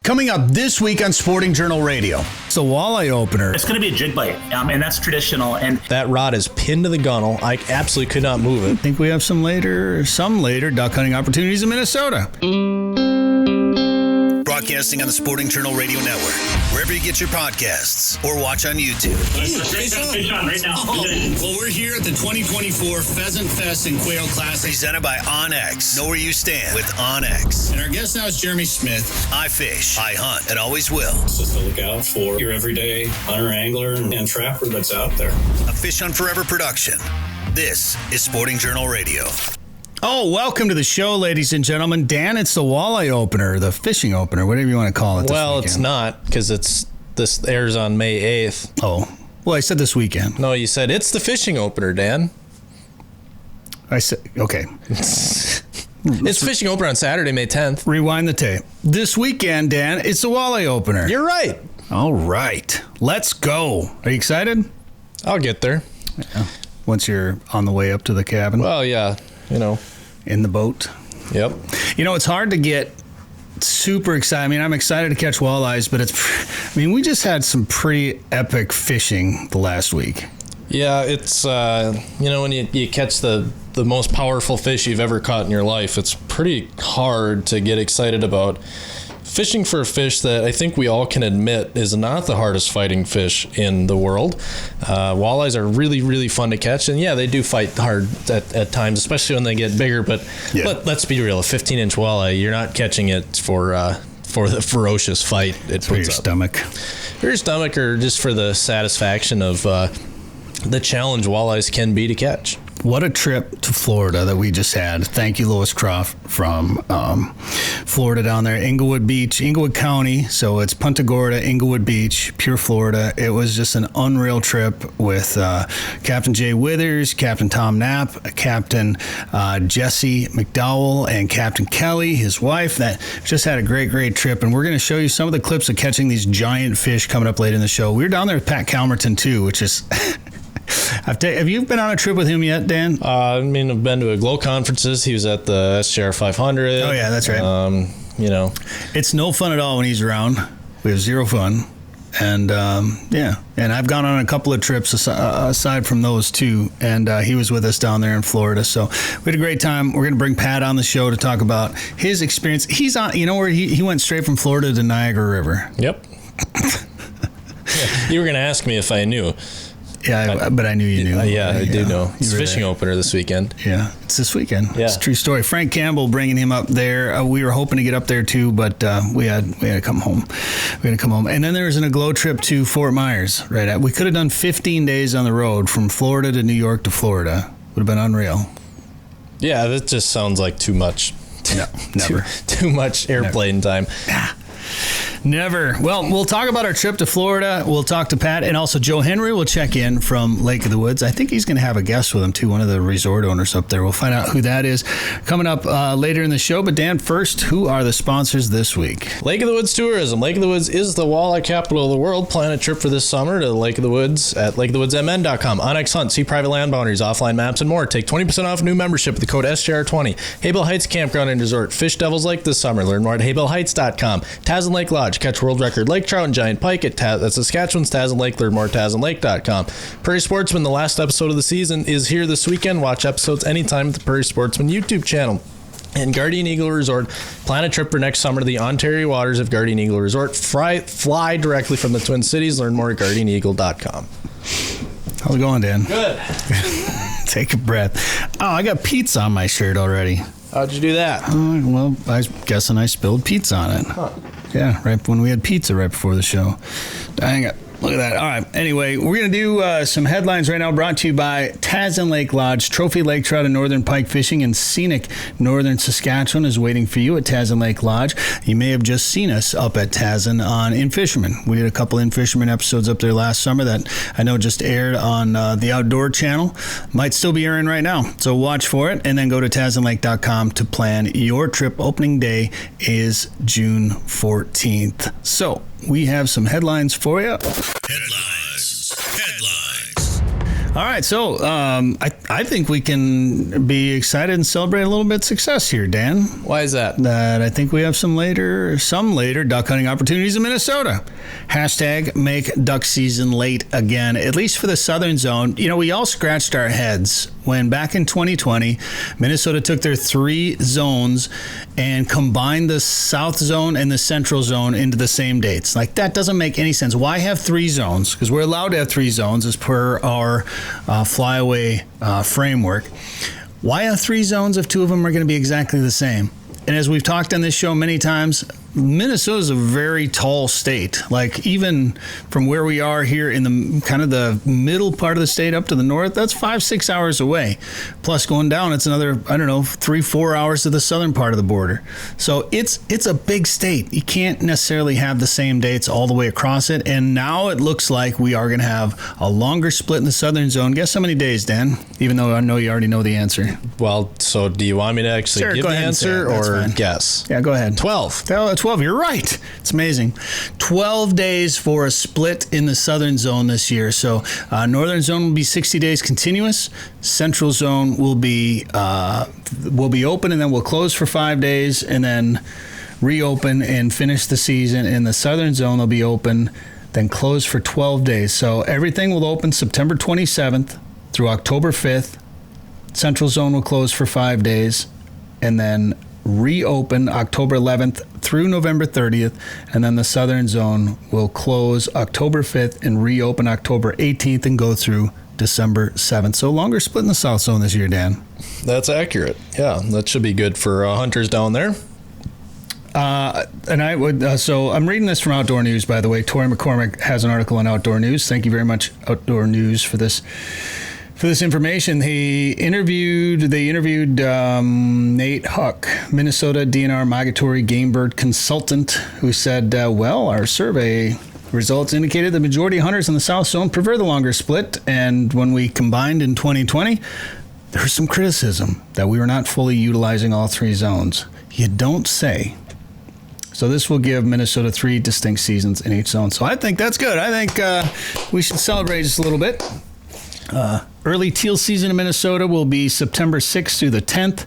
Coming up this week on Sporting Journal Radio, it's the walleye opener. It's going to be a jig bite, and that's traditional. And that rod is pinned to the gunnel. I absolutely could not move it. I think we have some later duck hunting opportunities in Minnesota. Broadcasting on the Sporting Journal Radio Network, wherever you get your podcasts or watch on YouTube. Fish on right now. Well, we're here at the 2024 Pheasant Fest and Quail Classic, presented by OnX. Know where you stand with OnX. And our guest now is Jeremy Smith. I fish, I hunt, and always will. It's just to look out for your everyday hunter, angler, and trapper that's out there. A Fish Hunt Forever production. This is Sporting Journal Radio. Oh, welcome to the show, ladies and gentlemen. Dan, it's the walleye opener, the fishing opener, whatever you want to call it. Well, it's not, because this airs on May 8th. Oh, well, I said this weekend. No, you said it's the fishing opener, Dan. I said, okay. It's fishing opener on Saturday, May 10th. Rewind the tape. This weekend, Dan, it's the walleye opener. You're right. All right. Let's go. Are you excited? I'll get there. Yeah. Once you're on the way up to the cabin. Well, yeah. In the boat. Yep. It's hard to get super excited. I mean, I'm excited to catch walleyes, but we just had some pretty epic fishing the last week. Yeah, it's, when you catch the most powerful fish you've ever caught in your life, it's pretty hard to get excited about. Fishing for a fish that I think we all can admit is not the hardest fighting fish in the world. Walleyes are really, really fun to catch. And yeah, they do fight hard at times, especially when they get bigger. But let's be real, a 15-inch walleye, you're not catching it for the ferocious fight it puts up. For your stomach. For your stomach, or just for the satisfaction of the challenge walleyes can be to catch. What a trip to Florida that we just had. Thank you, Lois Croft from Florida down there, Inglewood County. So it's Punta Gorda, Inglewood Beach, pure Florida. It was just an unreal trip with Captain Jay Withers, Captain Tom Knapp, Captain Jesse McDowell, and Captain Kelly, his wife. That just had a great, great trip. And we're going to show you some of the clips of catching these giant fish coming up later in the show. We were down there with Pat Kalmerton, too, which is... Have you been on a trip with him yet, Dan? I've been to Glow conferences. He was at the SJR 500. Oh, yeah, that's right. It's no fun at all when he's around. We have zero fun. And, and I've gone on a couple of trips aside from those two, and he was with us down there in Florida. So we had a great time. We're going to bring Pat on the show to talk about his experience. He's on, where he went straight from Florida to Niagara River. Yep. You were going to ask me if I knew. Yeah, but I knew you knew. I do know. It's fishing opener this weekend. Yeah, it's this weekend. Yeah. It's a true story. Frank Campbell bringing him up there. We were hoping to get up there too, but we had to come home. And then there was an aglow trip to Fort Myers. Right, we could have done 15 days on the road from Florida to New York to Florida. Would have been unreal. Yeah, that just sounds like too much. No, never. Too much airplane time. Never. Well, we'll talk about our trip to Florida. We'll talk to Pat, and also Joe Henry will check in from Lake of the Woods. I think he's going to have a guest with him, too, one of the resort owners up there. We'll find out who that is coming up later in the show. But, Dan, first, who are the sponsors this week? Lake of the Woods Tourism. Lake of the Woods is the walleye capital of the world. Plan a trip for this summer to Lake of the Woods at lakeofthewoodsmn.com. OnX Hunt. See private land boundaries, offline maps, and more. Take 20% off new membership with the code SJR20. Haybell Heights Campground and Resort. Fish Devil's Lake this summer. Learn more at haybellheights.com. Tasman Lake Lodge. Catch world record lake trout and giant pike at Saskatchewan's Tasman Lake. Learn more at TasmanLake.com. Prairie Sportsman, the last episode of the season, is here this weekend. Watch episodes anytime at the Prairie Sportsman YouTube channel. And Guardian Eagle Resort, plan a trip for next summer to the Ontario waters of Guardian Eagle Resort. Fly directly from the Twin Cities. Learn more at GuardianEagle.com. How's it going, Dan? Good. Take a breath. Oh, I got pizza on my shirt already. How'd you do that? Well, I was guessing I spilled pizza on it. Huh. Yeah, right when we had pizza right before the show. Dang it. Look at that. All right. Anyway, we're going to do some headlines right now brought to you by Tasman Lake Lodge. Trophy lake trout and northern pike fishing in scenic northern Saskatchewan is waiting for you at Tasman Lake Lodge. You may have just seen us up at Tasman on In Fisherman. We did a couple In Fisherman episodes up there last summer that I know just aired on the Outdoor channel. Might still be airing right now. So watch for it and then go to TasmanLake.com to plan your trip. Opening day is June 14th. So we have some headlines for you. Headlines. All right, so I think we can be excited and celebrate a little bit of success here, Dan. Why is that? That I think we have some later duck hunting opportunities in Minnesota. Hashtag make duck season late again, at least for the southern zone. You know, we all scratched our heads when back in 2020, Minnesota took their 3 zones and combined the south zone and the central zone into the same dates. Like, that doesn't make any sense. Why have 3 zones? Because we're allowed to have 3 zones as per our flyaway framework. Why have 3 zones if 2 of them are going to be exactly the same? And as we've talked on this show many times, Minnesota is a very tall state. Like, even from where we are here in the kind of the middle part of the state up to the north, that's 5-6 hours away. Plus going down, it's another, 3-4 hours to the southern part of the border. So it's a big state. You can't necessarily have the same dates all the way across it. And now it looks like we are going to have a longer split in the southern zone. Guess how many days, Dan? Even though I know you already know the answer. Well, so do you want me to actually give the answer or guess? Yeah, go ahead. 12. 12, you're right. It's amazing. 12 days for a split in the southern zone this year. So northern zone will be 60 days continuous. Central zone will be open, and then we'll close for 5 days and then reopen and finish the season. In the southern zone, they'll be open, then close for 12 days. So everything will open September 27th through October 5th. Central zone will close for 5 days and then reopen October 11th through November 30th, and then the southern zone will close October 5th and reopen October 18th and go through December 7th. So longer split in the south zone this year, Dan. That's accurate. Yeah, that should be good for hunters down there. And I would, so I'm reading this from Outdoor News, by the way. Tori McCormick has an article on Outdoor News. Thank you very much, Outdoor News, for this information. They interviewed Nate Huck, Minnesota DNR migratory game bird consultant, who said, our survey results indicated the majority of hunters in the South Zone prefer the longer split, and when we combined in 2020, there's some criticism that we were not fully utilizing all 3 zones. You don't say. So this will give Minnesota 3 distinct seasons in each zone. So I think that's good. I think we should celebrate just a little bit. Early teal season in Minnesota will be September 6th through the 10th.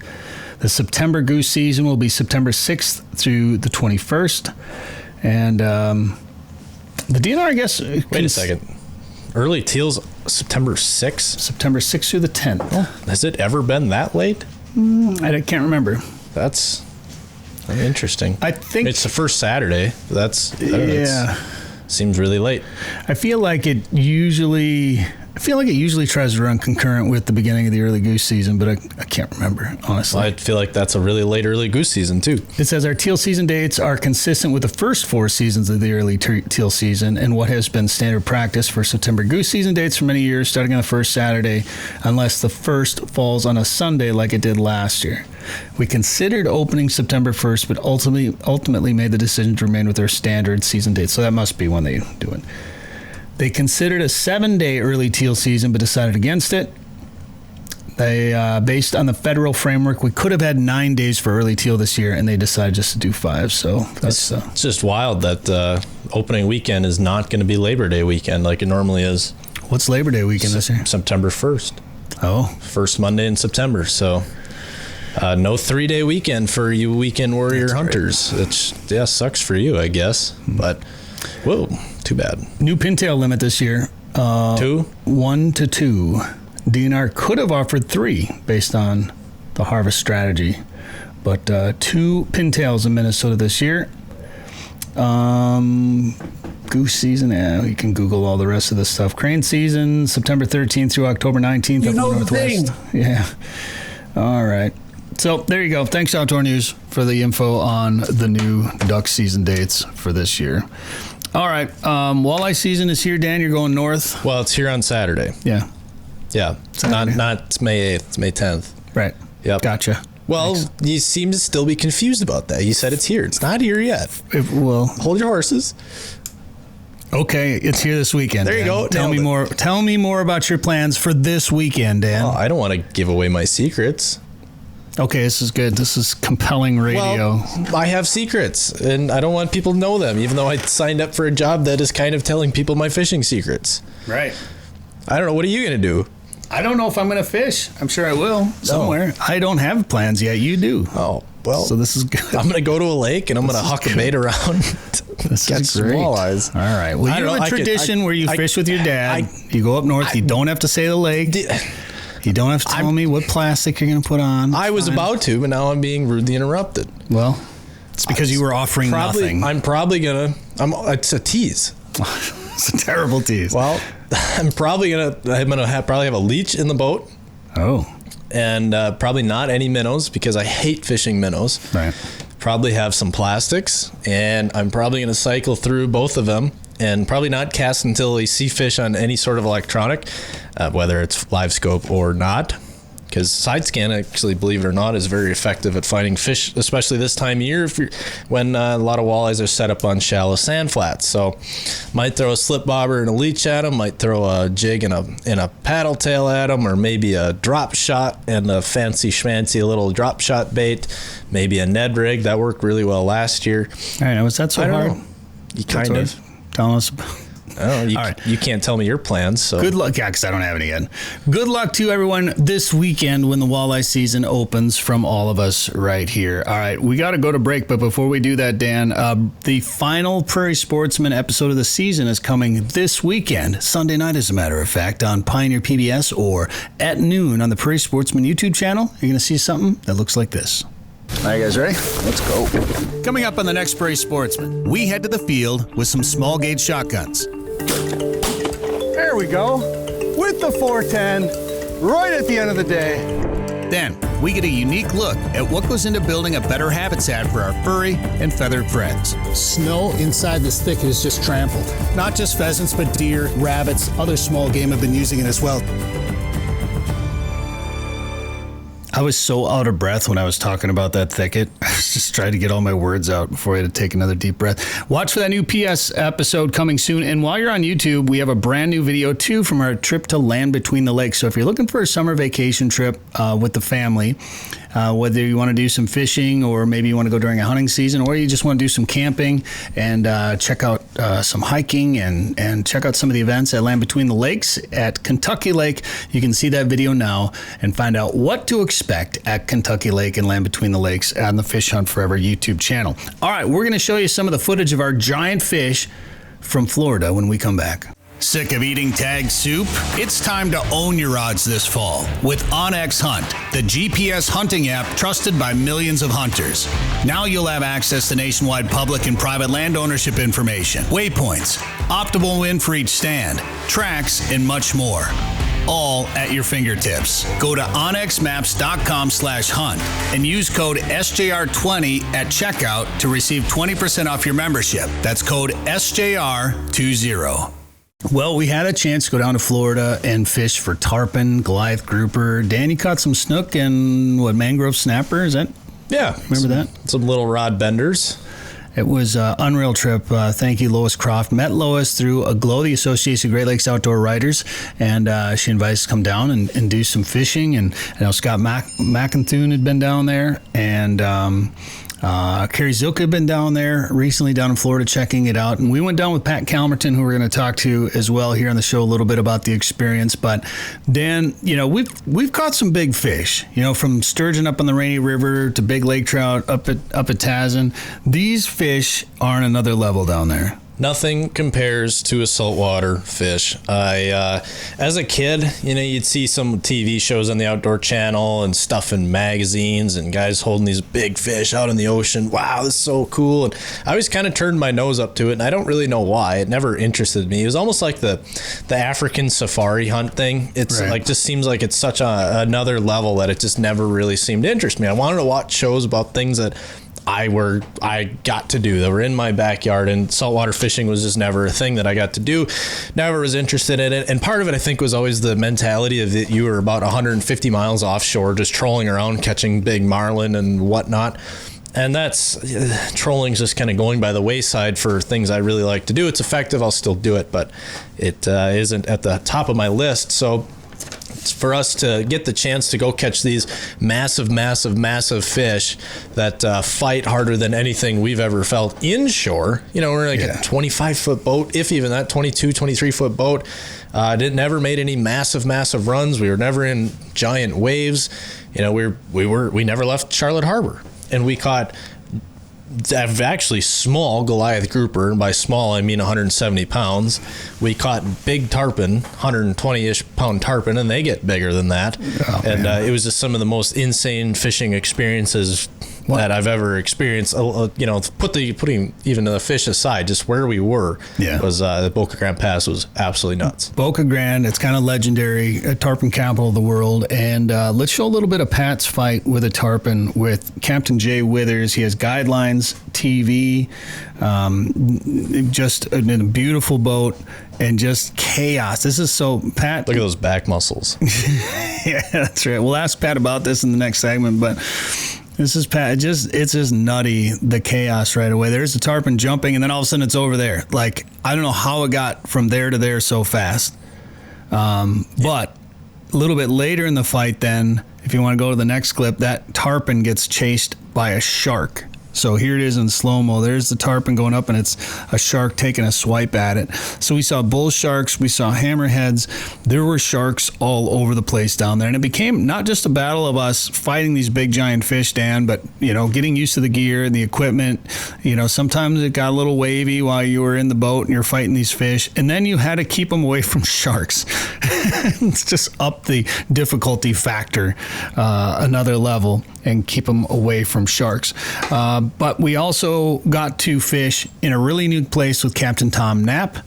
The September goose season will be September 6th through the 21st. And the DNR, I guess... Wait a second. Early teal's September 6th? September 6th through the 10th. Oh, has it ever been that late? I can't remember. That's interesting. I think... It's the first Saturday. Seems really late. I feel like it usually tries to run concurrent with the beginning of the early goose season, but I can't remember, honestly. Well, I feel like that's a really late early goose season, too. It says our teal season dates are consistent with the first 4 seasons of the early teal season and what has been standard practice for September goose season dates for many years, starting on the first Saturday, unless the first falls on a Sunday like it did last year. We considered opening September 1st, but ultimately made the decision to remain with their standard season dates. So that must be when they do it. They considered a 7-day early teal season, but decided against it. They, based on the federal framework, we could have had 9 days for early teal this year, and they decided just to do 5. So that's it's just wild that opening weekend is not going to be Labor Day weekend like it normally is. What's Labor Day weekend this year? September 1st. Oh, first Monday in September. So no 3-day weekend for you weekend warrior hunters. It sucks for you, I guess, but. Whoa, too bad. New pintail limit this year. 2? 1 to 2. DNR could have offered 3 based on the harvest strategy. But 2 pintails in Minnesota this year. Goose season, you can Google all the rest of this stuff. Crane season, September 13th through October 19th up in the Northwest. Yeah. All right. So there you go. Thanks, Outdoor News, for the info on the new duck season dates for this year. All right. Walleye season is here, Dan. You're going north. Well, it's here on Saturday. Yeah. Yeah. Not May 8th. It's May 10th. Right. Yep. Gotcha. Well, you seem to still be confused about that. You said it's here. It's not here yet. Hold your horses. Okay, it's here this weekend. There you go. Tell me more. Tell me more about your plans for this weekend, Dan. Oh, I don't want to give away my secrets. Okay, this is good. This is compelling radio. Well, I have secrets, and I don't want people to know them, even though I signed up for a job that is kind of telling people my fishing secrets. Right. I don't know. What are you going to do? I don't know if I'm going to fish. I'm sure I will somewhere. I don't have plans yet. You do. Oh, well. So this is good. I'm going to go to a lake and I'm going to huck a bait around. This Catch is some great. walleyes. All right. Well, you have a tradition where you fish with your dad. You go up north. You don't have to say the lake. You don't have to tell me what plastic you're going to put on. I was about to, but now I'm being rudely interrupted. Well, it's because you were offering nothing. I'm probably going to... It's a tease. It's a terrible tease. Well, I'm probably going to probably have a leech in the boat. Oh. And probably not any minnows because I hate fishing minnows. Right. Probably have some plastics, and I'm probably going to cycle through both of them and probably not cast until I see fish on any sort of electronic, whether it's live scope or not. Because side scan, actually, believe it or not, is very effective at finding fish, especially this time of year when a lot of walleyes are set up on shallow sand flats. So might throw a slip bobber and a leech at them, might throw a jig and a paddle tail at them, or maybe a drop shot and a fancy schmancy little drop shot bait, maybe a Ned rig. That worked really well last year. All right, was that so hard? You kind of. Telling us about... Oh, you can't tell me your plans. So good luck. Yeah, because I don't have any yet. Good luck to everyone this weekend when the walleye season opens from all of us right here. All right, we got to go to break, but before we do that, Dan, the final Prairie Sportsman episode of the season is coming this weekend, Sunday night, as a matter of fact, on Pioneer PBS or at noon on the Prairie Sportsman YouTube channel. You're going to see something that looks like this. All right, guys, ready? Let's go. Coming up on the next Prairie Sportsman, we head to the field with some small gauge shotguns. There we go. With the 410, right at the end of the day. Then, we get a unique look at what goes into building a better habitat for our furry and feathered friends. Snow inside this thicket is just trampled. Not just pheasants, but deer, rabbits, other small game have been using it as well. I was so out of breath when I was talking about that thicket. I was just trying to get all my words out before I had to take another deep breath. Watch for that new PS episode coming soon. And while you're on YouTube, we have a brand new video too from our trip to Land Between the Lakes. So if you're looking for a summer vacation trip with the family, whether you want to do some fishing or maybe you want to go during a hunting season or you just want to do some camping and check out some hiking and check out some of the events at Land Between the Lakes at Kentucky Lake, you can see that video now and find out what to expect at Kentucky Lake and Land Between the Lakes on the Fish Hunt Forever YouTube channel. All right, we're going to show you some of the footage of our giant fish from Florida when we come back. Sick of eating tag soup? It's time to own your odds this fall with OnX Hunt, the GPS hunting app trusted by millions of hunters. Now you'll have access to nationwide public and private land ownership information, waypoints, optimal win for each stand, tracks, and much more. All at your fingertips. Go to onxmaps.com/hunt and use code SJR20 at checkout to receive 20% off your membership. That's code SJR20. Well, we had a chance to go down to Florida and fish for tarpon, Goliath grouper. Dan, you caught some snook and mangrove snapper, is that? Yeah. Remember that? Some little rod benders. It was an unreal trip. Thank you, Lois Croft. Met Lois through AGLOW, the Association of Great Lakes Outdoor Writers, and she invited us to come down and do some fishing. And I know Scott McInthune had been down there, and Carrie Zilka had been down there recently down in Florida checking it out. And we went down with Pat Kalmerton, who we're going to talk to as well here on the show a little bit about the experience. But Dan, we've caught some big fish, from sturgeon up on the Rainy River to big lake trout up at Tazen. These fish are on another level down there. Nothing compares to a saltwater fish. As a kid, you'd see some TV shows on the Outdoor Channel and stuff in magazines and guys holding these big fish out in the ocean. Wow, this is so cool. And I always kind of turned my nose up to it, and I don't really know why. It never interested me. It was almost like the African safari hunt thing. It's right. Just seems like it's such another level that it just never really seemed to interest me. I wanted to watch shows about things that I got to do that were in my backyard, and saltwater fishing was just never a thing that I got to do. Never was interested in it. And part of it, I think, was always the mentality of that you were about 150 miles offshore, just trolling around, catching big marlin and whatnot. And that's trolling's just kind of going by the wayside for things I really like to do. It's effective. I'll still do it, but it isn't at the top of my list. So for us to get the chance to go catch these massive, massive, massive fish that fight harder than anything we've ever felt inshore. We're like a 25-foot boat, if even that, 22, 23-foot boat. Never made any massive, massive runs. We were never in giant waves. We never left Charlotte Harbor, and we caught actually small Goliath grouper. And by small, I mean 170 pounds. We caught big tarpon, 120-ish pound tarpon, and they get bigger than that. Oh, and it was just some of the most insane fishing experiences that I've ever experienced. Putting even the fish aside, just where we were was the Boca Grande Pass was absolutely nuts. Boca Grande, it's kind of legendary, tarpon capital of the world. And let's show a little bit of Pat's fight with a tarpon with Captain Jay Withers. He has Guidelines TV, just in a beautiful boat. And just chaos. This is so, Pat. Look at those back muscles. Yeah, that's right. We'll ask Pat about this in the next segment, but this is Pat. It's just nutty, the chaos right away. There's the tarpon jumping, and then all of a sudden it's over there. Like, I don't know how it got from there to there so fast. But a little bit later in the fight then, if you want to go to the next clip, that tarpon gets chased by a shark. So here it is in slow-mo. There's the tarpon going up, and it's a shark taking a swipe at it. So we saw bull sharks. We saw hammerheads. There were sharks all over the place down there. And it became not just a battle of us fighting these big, giant fish, Dan, but, getting used to the gear and the equipment. Sometimes it got a little wavy while you were in the boat and you're fighting these fish. And then you had to keep them away from sharks. It's just up the difficulty factor another level and keep them away from sharks. But we also got to fish in a really unique place with Captain Tom Knapp.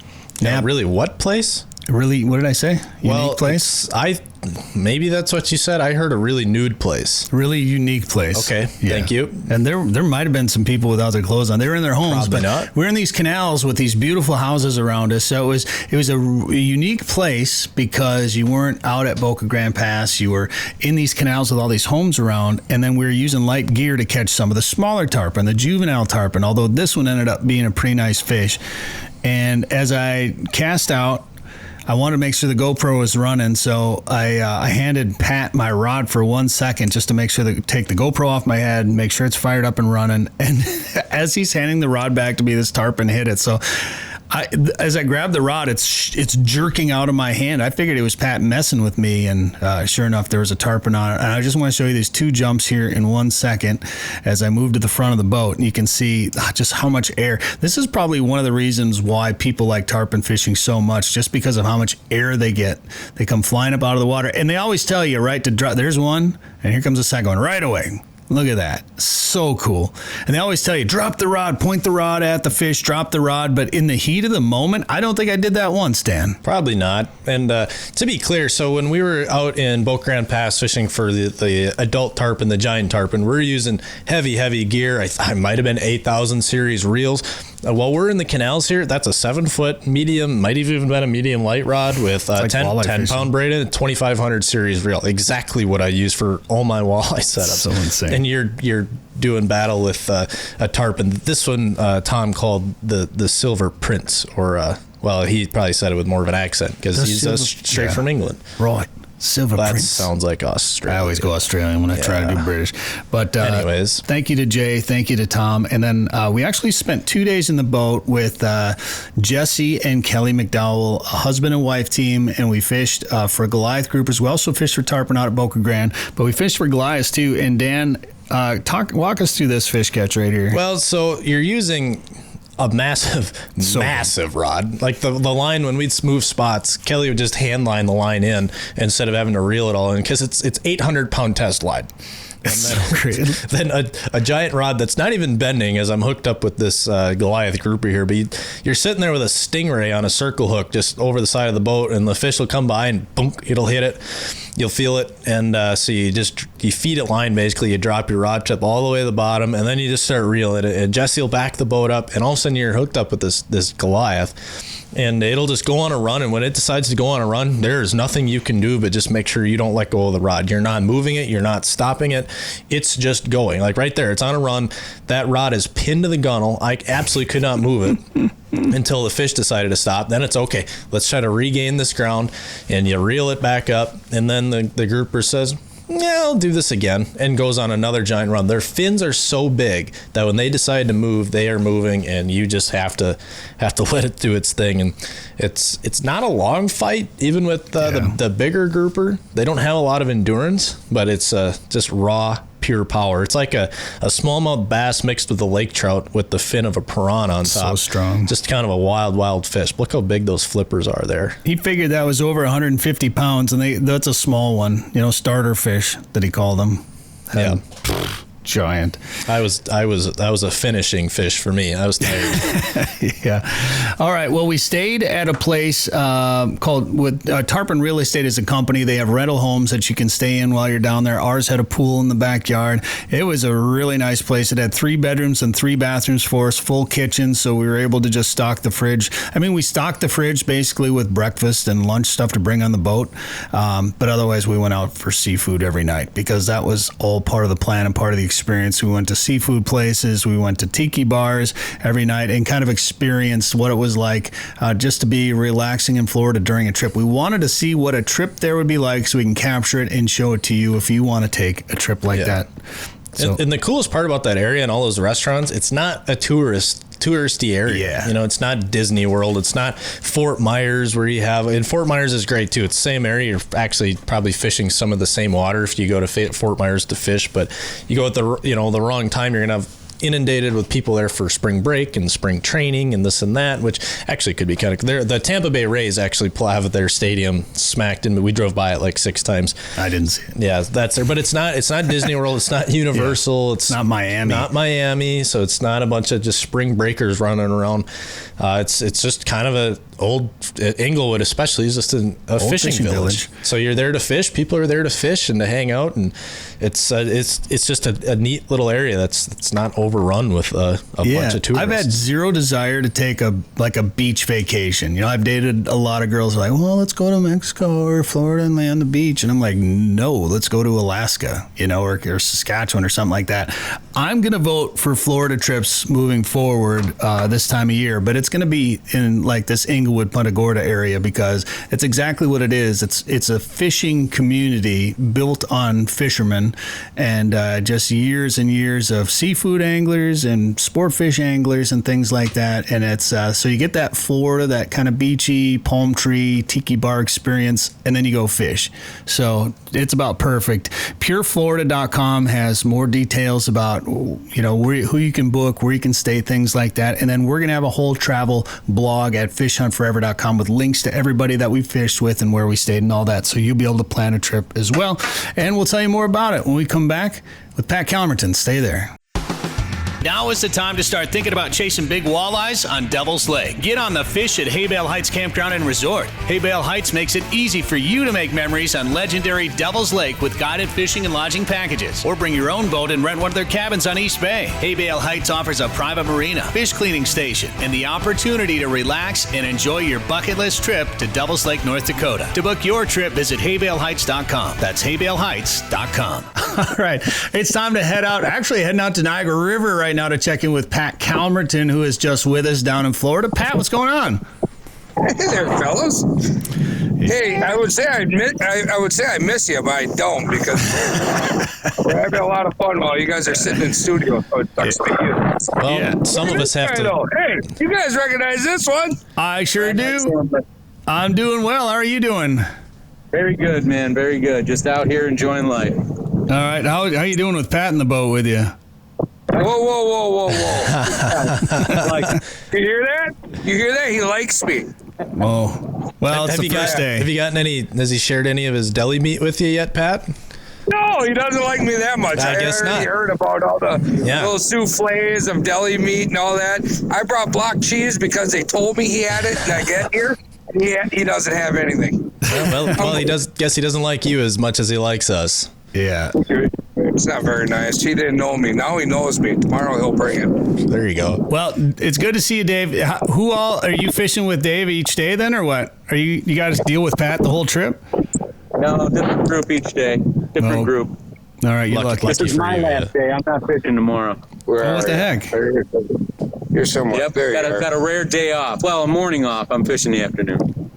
Really, what place? Really, what did I say? Unique place? Maybe that's what you said. I heard a really nude place. Really unique place. Okay, thank you. And there might have been some people without their clothes on. They were in their homes, Probably but not. We're in these canals with these beautiful houses around us. So it was a unique place because you weren't out at Boca Grande Pass. You were in these canals with all these homes around, and then we were using light gear to catch some of the smaller tarpon, the juvenile tarpon, although this one ended up being a pretty nice fish. And as I cast out, I wanted to make sure the GoPro was running, so I handed Pat my rod for 1 second just to make sure take the GoPro off my head, make sure it's fired up and running. And as he's handing the rod back to me, this tarpon hit it. So as I grabbed the rod, it's jerking out of my hand. I figured it was Pat messing with me, and sure enough, there was a tarpon on it. And I just want to show you these two jumps here in 1 second as I move to the front of the boat, and you can see just how much air. This is probably one of the reasons why people like tarpon fishing so much, just because of how much air they get. They come flying up out of the water, and they always tell you, right, to drop. There's one, and here comes a second one right away. Look at that. So cool. And they always tell you, drop the rod, point the rod at the fish, drop the rod. But in the heat of the moment, I don't think I did that once, Dan. Probably not. And to be clear, so when we were out in Boca Grande Pass fishing for the adult tarpon, the giant tarpon, we're using heavy gear. I might have been 8,000 series reels. While we're in the canals here, that's a 7-foot medium, might have even been a medium light rod with 10-pound braided, 2,500 series reel. Exactly what I use for all my walleye setups. So insane. And you're doing battle with a tarpon. This one Tom called the Silver Prince, or well, he probably said it with more of an accent because he's straight from England. Right. Silver That Prince. sounds like Australian. I always go Australian when I try to do British. But anyways, thank you to Jay. Thank you to Tom. And then we actually spent 2 days in the boat with Jesse and Kelly McDowell, a husband and wife team, and we fished for Goliath groupers. We also fished for tarpon out at Boca Grande, but we fished for Goliaths too. And Dan, walk us through this fish catch right here. Well, so you're using a massive rod. Like the line, when we'd move spots, Kelly would just hand line the line in instead of having to reel it all in, because it's 800-pound test line. And then a giant rod that's not even bending, as I'm hooked up with this Goliath grouper here, but you're sitting there with a stingray on a circle hook just over the side of the boat, and the fish will come by and boom, it'll hit it. You'll feel it, and so you feed it line, basically. You drop your rod tip all the way to the bottom, and then you just start reeling it, and Jesse will back the boat up, and all of a sudden you're hooked up with this Goliath. and it'll just go on a run. And when it decides to go on a run, there's nothing you can do but just make sure you don't let go of the rod. You're not moving it. You're not stopping it. It's just going. Like right there, it's on a run. That rod is pinned to the gunnel. I absolutely could not move it until the fish decided to stop. Then it's okay. Let's try to regain this ground, and you reel it back up. And then the grouper says, yeah, I'll do this again, and goes on another giant run. Their fins are so big that when they decide to move, they are moving, and you just have to let it do its thing. And it's not a long fight, even with the bigger grouper. They don't have a lot of endurance, but it's just raw, pure power. It's like a smallmouth bass mixed with a lake trout with the fin of a piranha on top. So strong. Just kind of a wild fish. Look how big those flippers are there. He figured that was over 150 pounds, and that's a small one, starter fish that he called them. Yeah. Giant. That was a finishing fish for me. I was tired. Yeah. All right. Well, we stayed at a place called Tarpon Real Estate is a company. They have rental homes that you can stay in while you're down there. Ours had a pool in the backyard. It was a really nice place. It had 3 bedrooms and 3 bathrooms for us, full kitchen, so we were able to just stock the fridge. I mean, we stocked the fridge basically with breakfast and lunch stuff to bring on the boat, but otherwise we went out for seafood every night because that was all part of the plan and part of the experience. We went to seafood places, we went to tiki bars every night, and kind of experienced what it was like just to be relaxing in Florida during a trip. We wanted to see what a trip there would be like so we can capture it and show it to you if you want to take a trip like that. So, and the coolest part about that area and all those restaurants, it's not a touristy area. Yeah. It's not Disney World. It's not Fort Myers where and Fort Myers is great too. It's the same area. You're actually probably fishing some of the same water if you go to Fort Myers to fish, but you go at the wrong time, you're going to have inundated with people there for spring break and spring training and this and that, which actually could be kind of the Tampa Bay Rays actually have their stadium smacked in. We drove by it like 6 times. I didn't see it. Yeah, that's there, but it's not Disney World. It's not Universal. Yeah. It's not Miami. So it's not a bunch of just spring breakers running around. It's just kind of a old Inglewood, especially, is just a fishing village. So you're there to fish. People are there to fish and to hang out, and it's just a neat little area that's not overrun with a bunch of tourists. I've had zero desire to take a beach vacation. I've dated a lot of girls who are like, well, let's go to Mexico or Florida and lay on the beach, and I'm like, no, let's go to Alaska, or Saskatchewan or something like that. I'm gonna vote for Florida trips moving forward this time of year, but it's gonna be in like this Inglewood, Punta Gorda area because it's exactly what it is. It's a fishing community built on fishermen and just years and years of seafood anglers and sport fish anglers and things like that. And it's so you get that Florida, that kind of beachy, palm tree, tiki bar experience, and then you go fish. So it's about perfect. PureFlorida.com has more details about who you can book, where you can stay, things like that. And then we're gonna have a whole travel blog at FishHuntForever.com with links to everybody that we fished with and where we stayed and all that. So you'll be able to plan a trip as well. And we'll tell you more about it when we come back with Pat Kalmerton. Stay there. Now is the time to start thinking about chasing big walleyes on Devil's Lake. Get on the fish at Haybale Heights Campground and Resort. Haybale Heights makes it easy for you to make memories on legendary Devil's Lake with guided fishing and lodging packages. Or bring your own boat and rent one of their cabins on East Bay. Haybale Heights offers a private marina, fish cleaning station, and the opportunity to relax and enjoy your bucket list trip to Devil's Lake, North Dakota. To book your trip, visit haybaleheights.com. That's haybaleheights.com. All right, it's time to head out. Actually, heading out to Niagara River right now to check in with Pat Kalmerton, who is just with us down in Florida. Pat, what's going on? Hey there, fellas. Hey, I would say I miss you, but I don't because we're having a lot of fun while you guys are sitting in studio. So it sucks to you. Well, some of us have to. Hey, you guys recognize this one? I sure do. I'm doing well. How are you doing? Very good, man. Very good. Just out here enjoying life. All right. How you doing with Pat in the boat with you? Whoa. You hear that? You hear that? He likes me. Whoa. Well, it's the first day. Have you gotten has he shared any of his deli meat with you yet, Pat? No, he doesn't like me that much. I guess already not. Heard about all the little souffles of deli meat and all that. I brought block cheese because they told me he had it, and I get here. He doesn't have anything. Well, he doesn't like you as much as he likes us. Yeah. It's not very nice. He didn't know me. Now he knows me. Tomorrow he'll bring it. There you go. Well, it's good to see you, Dave. Who all are you fishing with, Dave, each day then, or what? Are you guys deal with Pat the whole trip? No, different group each day. Different group. All right, you're lucky. This is my last day. I'm not fishing tomorrow. What the heck? You're somewhere. Yep, got a rare day off. Well, a morning off. I'm fishing the afternoon.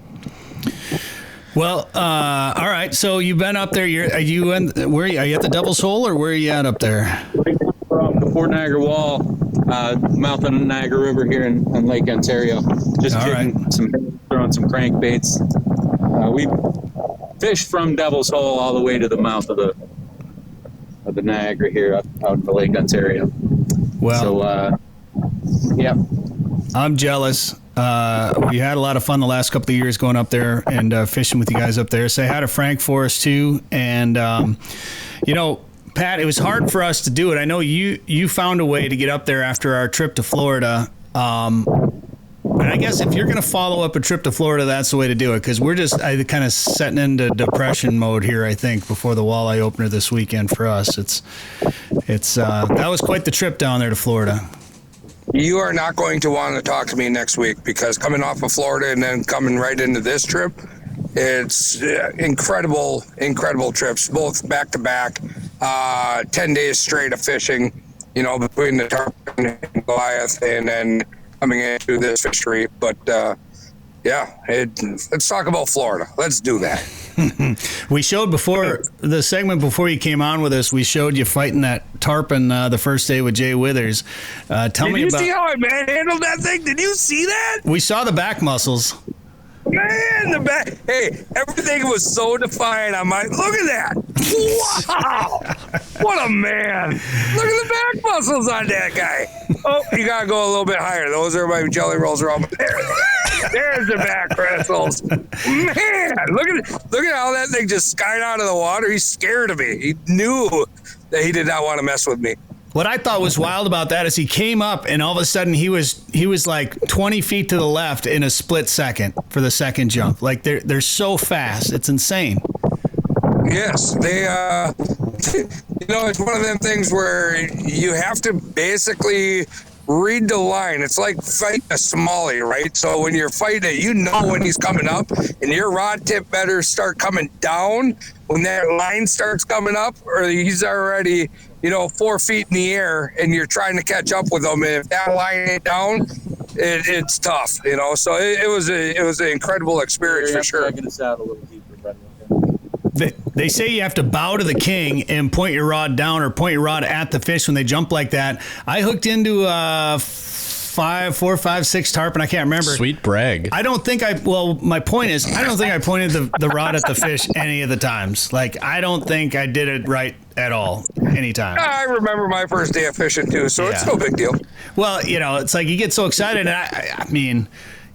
Well, all right. So you've been up there. Are you at the Devil's Hole, or where are you at up there? We're off the Fort Niagara Wall, mouth of the Niagara River here on Lake Ontario. Just jigging throwing some crankbaits. We fished from Devil's Hole all the way to the mouth of the Niagara here out in the Lake Ontario. Well, so yeah, I'm jealous. We had a lot of fun the last couple of years going up there and fishing with you guys up there. Say hi to Frank for us too. And Pat, it was hard for us to do it. I know you found a way to get up there after our trip to Florida. But I guess if you're going to follow up a trip to Florida, that's the way to do it, because we're just kind of setting into depression mode here, I think, before the walleye opener this weekend for us. It's that was quite the trip down there to Florida. You are not going to want to talk to me next week, because coming off of Florida and then coming right into this trip, it's incredible trips, both back to back, 10 days straight of fishing, between the tarpon and Goliath, and then coming into this fishery. But let's talk about Florida. Let's do that. We showed before the segment, before you came on with us, we showed you fighting that tarpon the first day with Jay Withers. Did you see how I manhandled that thing? Did you see that? We saw the back muscles. Man, the back. Hey, everything was so defiant. I'm like, look at that. Wow. What a man. Look at the back muscles on that guy. Oh, you got to go a little bit higher. Those are my jelly rolls are all there. There's the back bristles. Man, look at how that thing just skied out of the water. He's scared of me. He knew that he did not want to mess with me. What I thought was wild about that is he came up and all of a sudden he was like 20 feet to the left in a split second for the second jump. Like they're so fast. It's insane. Yes, they it's one of them things where you have to basically read the line. It's like fighting a Somali, right? So when you're fighting it, when he's coming up, and your rod tip better start coming down when that line starts coming up, or he's already 4 feet in the air and you're trying to catch up with him. And if that line ain't down, it's tough, So it was an incredible experience for sure. This out a little deeper, They say you have to bow to the king and point your rod down or point your rod at the fish when they jump like that. I hooked into 4, 5, 6 tarpon. I can't remember. Sweet brag. My point is, I don't think I pointed the rod at the fish any of the times. Like, I don't think I did it right at all anytime. I remember my first day of fishing too, so It's no big deal. Well, it's like you get so excited. And I mean,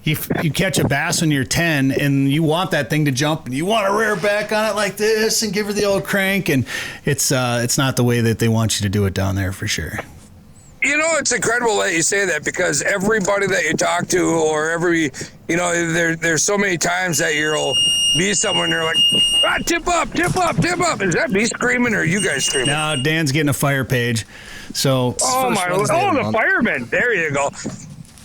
you catch a bass when you're 10 and you want that thing to jump and you want to rear back on it like this and give her the old crank, and it's not the way that they want you to do it down there for sure. It's incredible that you say that, because everybody that you talk to, or there's so many times that you'll be somewhere and they're like, tip up. Is that me screaming or are you guys screaming? No, Dan's getting a fire page. So, the fireman. There you go.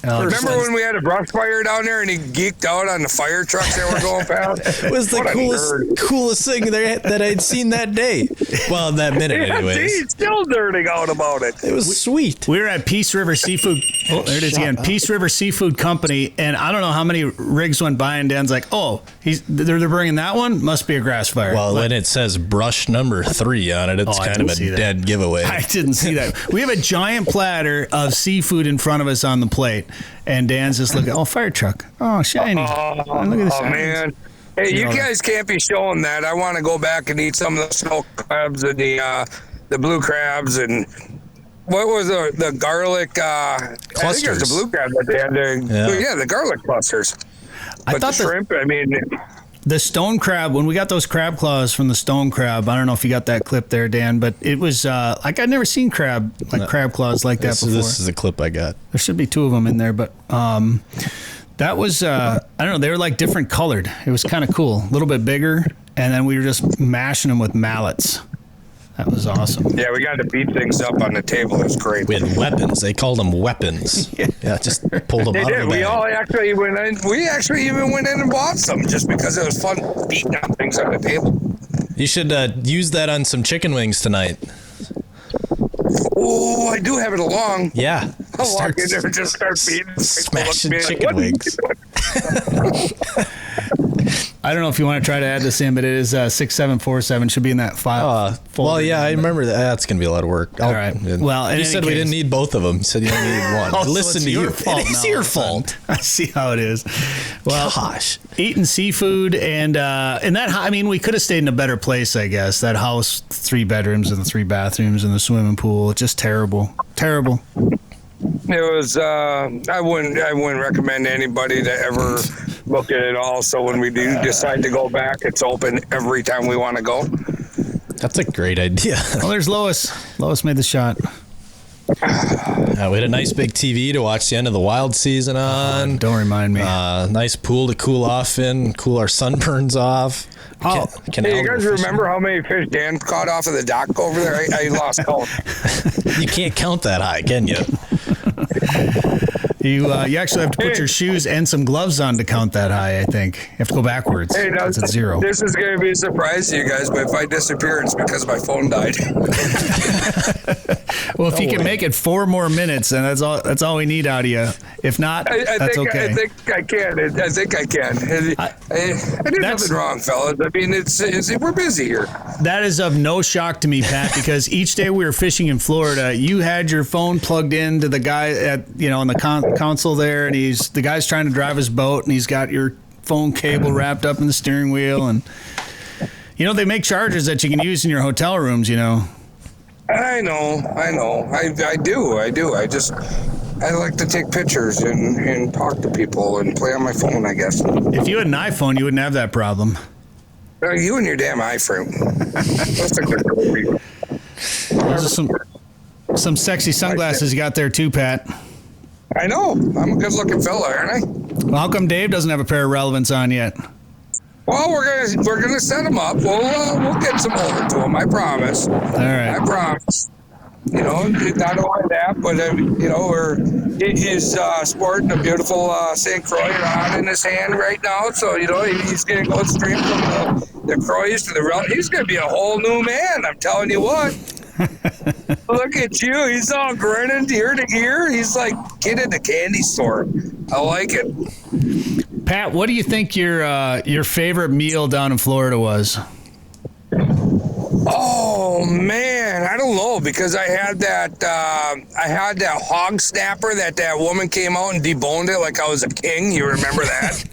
Remember when we had a brush fire down there and he geeked out on the fire trucks that were going past? It was the coolest thing that I'd seen that day. Well, that minute, anyways. He's still nerding out about it. It was sweet. We were at Peace River Seafood. Oh, there it is again. Peace River Seafood Company, and I don't know how many rigs went by, and Dan's like, they're bringing that one? Must be a grass fire. Well, when it says brush number 3 on it, it's kind of a dead giveaway. I didn't see that. We have a giant platter of seafood in front of us on the plate. And Dan's just looking, fire truck. Oh, shiny. Look at this. Oh, man. Hey, you guys can't be showing that. I want to go back and eat some of the snow crabs and the blue crabs and what was the garlic? Clusters. I think it was the blue crabs that they had there. Yeah, the garlic clusters. But the shrimp, the stone crab, when we got those crab claws from the stone crab, I don't know if you got that clip there, Dan, but it was I'd never seen crab claws like that before. This is a clip I got. There should be 2 of them in there, but that was, I don't know, they were like different colored. It was kind of cool. A little bit bigger, and then we were just mashing them with mallets. That was awesome. Yeah, we got to beat things up on the table. It was great. We had weapons. They called them weapons. Yeah, just pulled them They out did. of the We bag. all actually went in. We actually even went in and bought some just because it was fun beating up things on the table. You should use that on some chicken wings tonight. Oh, I do have it along. Yeah. I'll walk in there and just start beating. Smashing People look at me chicken like, wings. I don't know if you want to try to add this in, but it is 6747. Should be in that file. Well, yeah, I remember that. That's going to be a lot of work. All right. Well, in you any said we case- didn't need both of them. You said you only needed one. Oh, so Listen it's to your you. fault It is now, your all of a sudden. fault. I see how it is. Well, Gosh. eating seafood and that. I mean, we could have stayed in a better place, I guess. That house, 3 bedrooms and 3 bathrooms and the swimming pool, just terrible. Terrible. It was. I wouldn't recommend anybody to ever look at it all. So when we do decide to go back, it's open every time we want to go. That's a great idea. Well, there's Lois. Lois made the shot. We had a nice big TV to watch the end of the wild season on. Don't remind me. Nice pool to cool off in, cool our sunburns off. Oh. Hey, you guys remember how many fish Dan caught off of the dock over there? I lost count. You can't count that high, can you? You actually have to put your shoes and some gloves on to count that high, I think. You have to go backwards. Hey, now, it's at 0. this is going to be a surprise to you guys, but if I disappear, it's because my phone died. Well, if you can make it 4 more minutes, then that's all we need out of you. If not, that's okay. I think I can. I think I can. I did nothing wrong, fellas. I mean, it's we're busy here. That is of no shock to me, Pat, because each day we were fishing in Florida, you had your phone plugged into the guy at on the console there, and the guy's trying to drive his boat, and he's got your phone cable wrapped up in the steering wheel, and they make chargers that you can use in your hotel rooms. I know. I do. I like to take pictures and talk to people and play on my phone, I guess. If you had an iPhone, you wouldn't have that problem. You and your damn iPhone. Those things are cool. Those are some sexy sunglasses you got there too, Pat. I know. I'm a good-looking fella, aren't I? Well, how come Dave doesn't have a pair of Relevance on yet? Well, we're gonna set him up. We'll get some over to him. I promise. All right. I promise. Not only that, but he's sporting a beautiful St. Croix rod in his hand right now. So he's gonna go straight from the Croix to the Relevance. He's gonna be a whole new man. I'm telling you what. Look at you. He's all grinning ear to ear. He's like kid at the candy store. I like it. Pat, what do you think your favorite meal down in Florida was? Oh man, I don't know, because I had that hog snapper that woman came out and deboned it like I was a king. You remember that?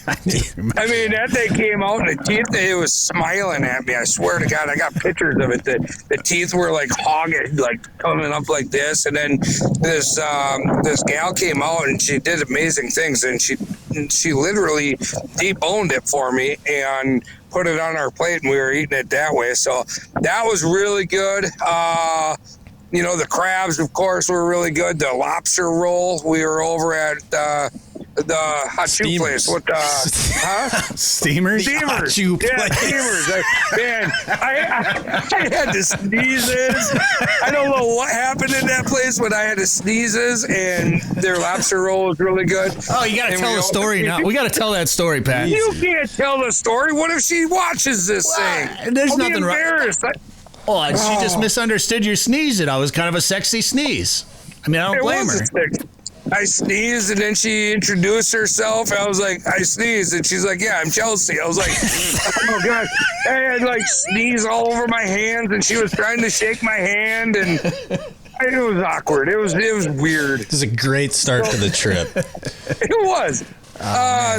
I mean, that thing came out and the teeth, it was smiling at me. I swear to God, I got pictures of it. The teeth were like hogging, like coming up like this. And then this gal came out and she did amazing things, and she literally deboned it for me and put it on our plate, and we were eating it that way. So that was really good. The crabs, of course, were really good. The lobster roll, we were over at the hot shoe place. What Steamers? Steamers. Yeah, Steamers. Man, I had the sneezes. I don't know what happened in that place, but I had the sneezes, and their lobster roll was really good. Oh, you got to tell the story now. We got to tell that story, Pat. You can't tell the story. What if she watches this thing? There's I'll be nothing wrong. embarrassed. She just misunderstood your sneeze. I was kind of a sexy sneeze. I mean, I don't blame her. I sneezed, and then she introduced herself. I was like, I sneezed, and she's like, yeah, I'm Chelsea. I was like, oh God. I had like sneeze all over my hands, and she was trying to shake my hand, and it was awkward. It was weird. This is a great start to the trip. It was.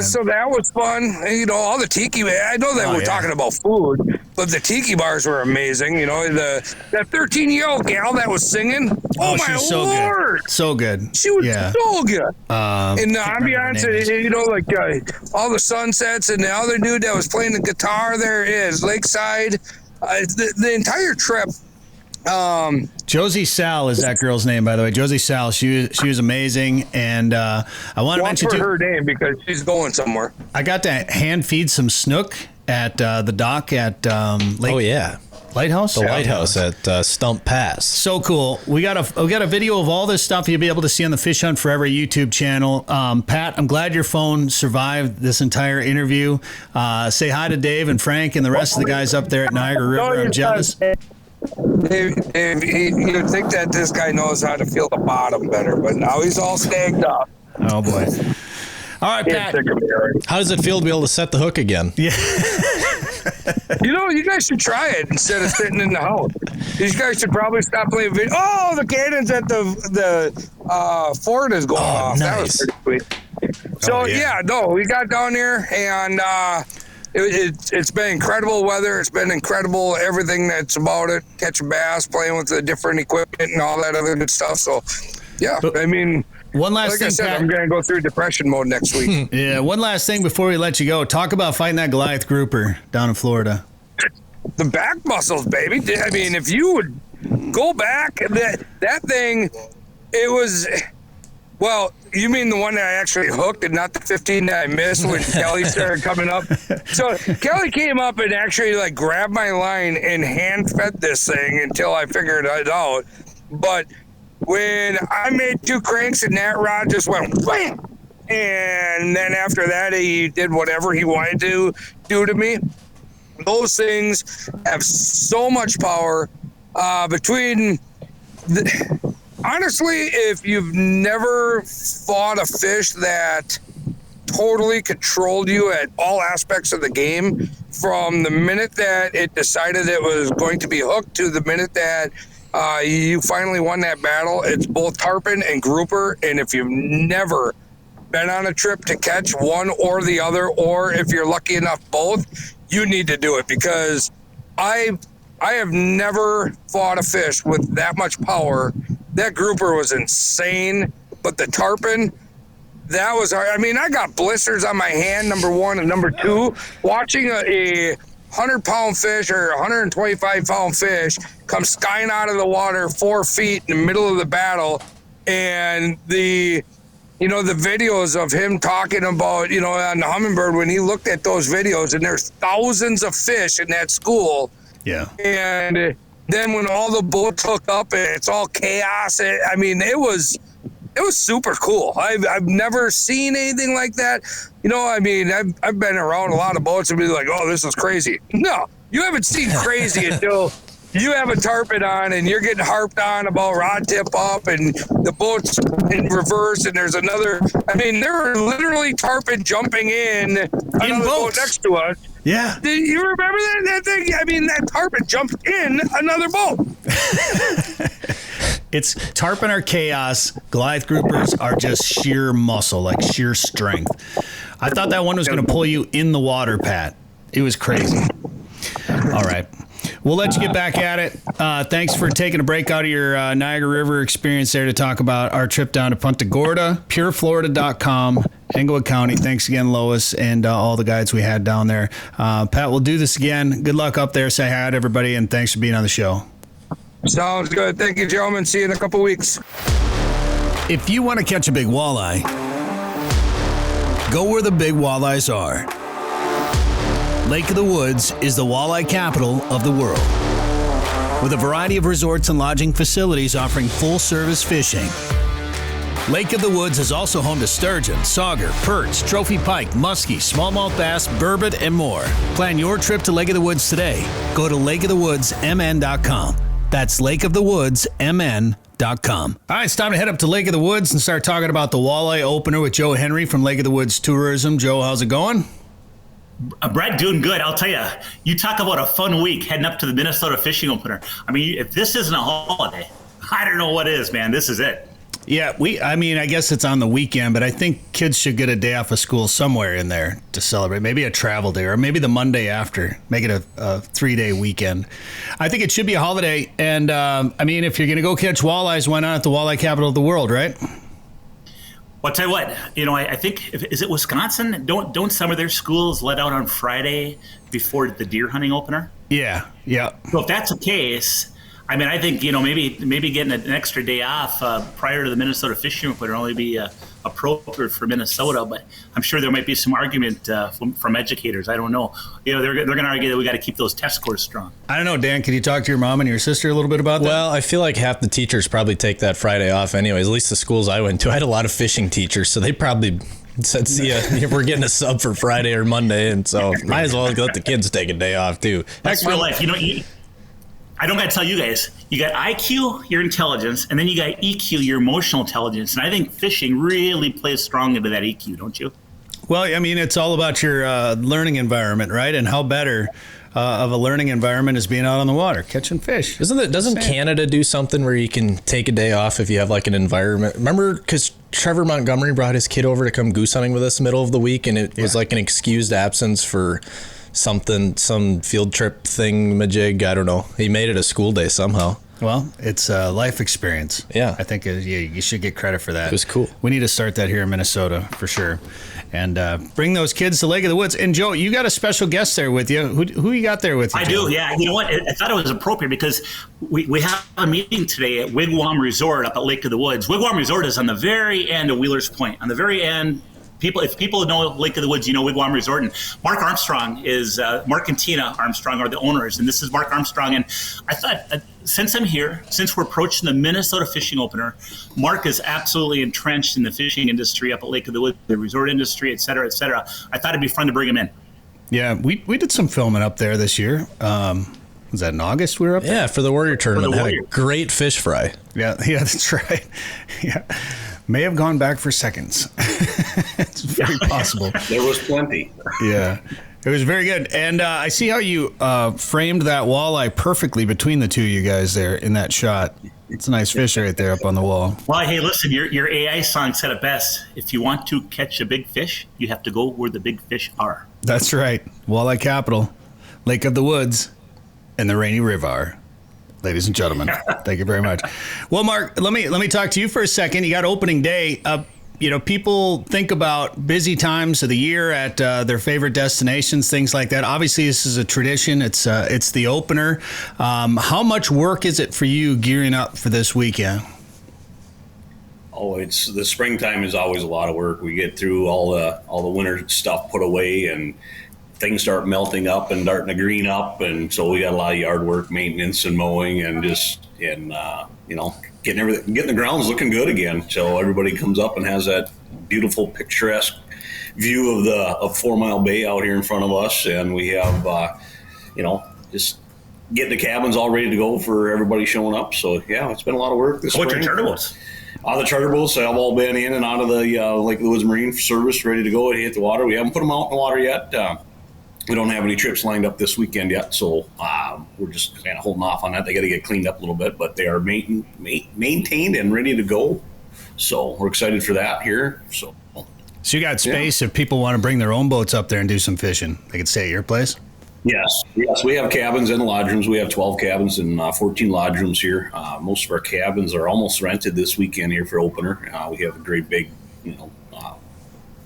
So that was fun. All the tiki. I know that we're talking about food, but the tiki bars were amazing. That 13-year-old gal that was singing. Oh my so Lord! Good. So good. She was so good. And the ambiance, all the sunsets, and the other dude that was playing the guitar there is Lakeside. The entire trip. Josie Sal is that girl's name, by the way. Josie Sal. She was amazing, and I want to mention her name because she's going somewhere. I got to hand feed some snook at the dock at Lake. Oh yeah. Lighthouse? The lighthouse at Stump Pass. So cool. We got a video of all this stuff you'll be able to see on the Fish Hunt Forever YouTube channel. Pat, I'm glad your phone survived this entire interview. Say hi to Dave and Frank and the rest of the guys up there at Niagara River. I'm jealous. Dave, you'd think that this guy knows how to feel the bottom better, but now he's all snagged up. Oh, boy. All right, Pat. How does it feel to be able to set the hook again? Yeah. You guys should try it instead of sitting in the house. These guys should probably stop playing video. Oh, the cannons at the fort is going off. Nice. That was pretty sweet. So, we got down here, and it's been incredible weather. It's been incredible everything that's about it. Catching bass, playing with the different equipment and all that other good stuff. So, one last like thing, I said, Pat. I'm going to go through depression mode next week. Yeah, one last thing before we let you go. Talk about fighting that Goliath grouper down in Florida. The back muscles, baby. I mean, if you would go back, that thing, it was... Well, you mean the one that I actually hooked and not the 15 that I missed when Kelly started coming up? So Kelly came up and actually grabbed my line and hand fed this thing until I figured it out. But when I made 2 cranks and that rod just went wham, and then after that he did whatever he wanted to do to me. Those things have so much power honestly, if you've never fought a fish that totally controlled you at all aspects of the game, from the minute that it decided it was going to be hooked to the minute that you finally won that battle, it's both tarpon and grouper. And if you've never been on a trip to catch one or the other, or if you're lucky enough both, you need to do it, because I have never fought a fish with that much power. That grouper was insane, but the tarpon, that was hard. I mean, I got blisters on my hand, number 1, and number 2, watching a 100-pound fish or 125-pound fish come skying out of the water 4 feet in the middle of the battle, and the videos of him talking about, on the Humminbird, when he looked at those videos, and there's thousands of fish in that school. Yeah. And then when all the boats hook up and it's all chaos, it was super cool. I've never seen anything like that. I've been around a lot of boats and be like, oh, this is crazy. No, you haven't seen crazy until you have a tarpon on and you're getting harped on about rod tip up and the boat's in reverse and there's another. There were literally tarpon jumping in another boat next to us. Yeah. Do you remember that thing? That tarpon jumped in another boat. It's tarpon are chaos. Goliath groupers are just sheer muscle, like sheer strength. I thought that one was going to pull you in the water, Pat. It was crazy. All right. We'll let you get back at it. Thanks for taking a break out of your Niagara River experience there to talk about our trip down to Punta Gorda, pureflorida.com, Englewood County. Thanks again, Lois, and all the guides we had down there. Pat, we'll do this again. Good luck up there. Say hi to everybody, and thanks for being on the show. Sounds good. Thank you, gentlemen. See you in a couple weeks. If you want to catch a big walleye, go where the big walleyes are. Lake of the Woods is the walleye capital of the world, with a variety of resorts and lodging facilities offering full-service fishing. Lake of the Woods is also home to sturgeon, sauger, perch, trophy pike, muskie, smallmouth bass, burbot, and more. Plan your trip to Lake of the Woods today. Go to lakeofthewoodsmn.com. That's lakeofthewoodsmn.com. All right, it's time to head up to Lake of the Woods and start talking about the walleye opener with Joe Henry from Lake of the Woods Tourism. Joe, how's it going? Brett, doing good. I'll tell you, you talk about a fun week heading up to the Minnesota fishing opener. If this isn't a holiday, I don't know what is, man. This is it. Yeah, I guess it's on the weekend, but I think kids should get a day off of school somewhere in there to celebrate. Maybe a travel day or maybe the Monday after. Make it a 3-day weekend. I think it should be a holiday. And, if you're going to go catch walleyes, why not at the Walleye Capital of the world, right? Well, I'll tell you what, I think, is it Wisconsin? Don't some of their schools let out on Friday before the deer hunting opener? Yeah. So if that's the case, I think, maybe getting an extra day off prior to the Minnesota fishing opener would only be a appropriate for Minnesota, but I'm sure there might be some argument from educators. I don't know. They're going to argue that we got to keep those test scores strong. I don't know, Dan. Can you talk to your mom and your sister a little bit about that? Well, I feel like half the teachers probably take that Friday off anyways. At least the schools I went to, I had a lot of fishing teachers, so they probably said, see ya, we're getting a sub for Friday or Monday, and so might as well let the kids take a day off too. That's real life. I don't got to tell you guys, you got IQ, your intelligence, and then you got EQ, your emotional intelligence. And I think fishing really plays strong into that EQ, don't you? Well, I mean, it's all about your learning environment, right? And how better of a learning environment is being out on the water, catching fish. Doesn't Canada do something where you can take a day off if you have like an environment? Remember, because Trevor Montgomery brought his kid over to come goose hunting with us in the middle of the week, and it was like an excused absence for something, some field trip thing majig. I don't know. He made it a school day somehow. Well, it's a life experience. Yeah. I think you should get credit for that. It was cool. We need to start that here in Minnesota for sure. And bring those kids to Lake of the Woods. And Joe, you got a special guest there with you. Who you got there with you? I Joe? do, yeah. You know what? I thought it was appropriate because we have a meeting today at Wigwam Resort up at Lake of the Woods. Wigwam Resort is on the very end of Wheeler's Point. On the very end, if people know Lake of the Woods, you know Wigwam Resort. And Mark Armstrong Mark and Tina Armstrong are the owners, and this is Mark Armstrong. And I thought, since I'm here, since we're approaching the Minnesota fishing opener, Mark is absolutely entrenched in the fishing industry up at Lake of the Woods, the resort industry, et cetera, et cetera. I thought it'd be fun to bring him in. Yeah, we did some filming up there this year. Was that in August we were up there? Yeah, for the Warrior Tournament. Had a great fish fry. Yeah, that's right. Yeah. May have gone back for seconds. It's very possible. There was plenty. Yeah, it was very good. And I see how you framed that walleye perfectly between the two of you guys there in that shot. It's a nice fish right there up on the wall. Well, hey, listen, your AI song said it best. If you want to catch a big fish, you have to go where the big fish are. That's right. Walleye Capital, Lake of the Woods, and the Rainy River. Ladies and gentlemen, thank you very much. Well, Mark, let me talk to you for a second. You got opening day. People think about busy times of the year at their favorite destinations, things like that. Obviously, this is a tradition. It's the opener. How much work is it for you gearing up for this weekend? Oh, it's the springtime is always a lot of work. We get through all the winter stuff put away, and things start melting up and starting to green up, and so we got a lot of yard work, maintenance, and mowing, and getting the grounds looking good again. So everybody comes up and has that beautiful, picturesque view of 4 Mile Bay out here in front of us, and we have just getting the cabins all ready to go for everybody showing up. So yeah, it's been a lot of work this spring. What's your charter boats? The charter boats have all been in and out of the Lake of the Woods Marine Service, ready to go. They hit the water. We haven't put them out in the water yet. We don't have any trips lined up this weekend yet, so we're just kind of holding off on that. They got to get cleaned up a little bit, but they are maintained and ready to go. So we're excited for that here. So you got space if people want to bring their own boats up there and do some fishing. They could stay at your place? Yes. We have cabins and lodge rooms. We have 12 cabins and 14 lodge rooms here. Most of our cabins are almost rented this weekend here for opener. We have a great big,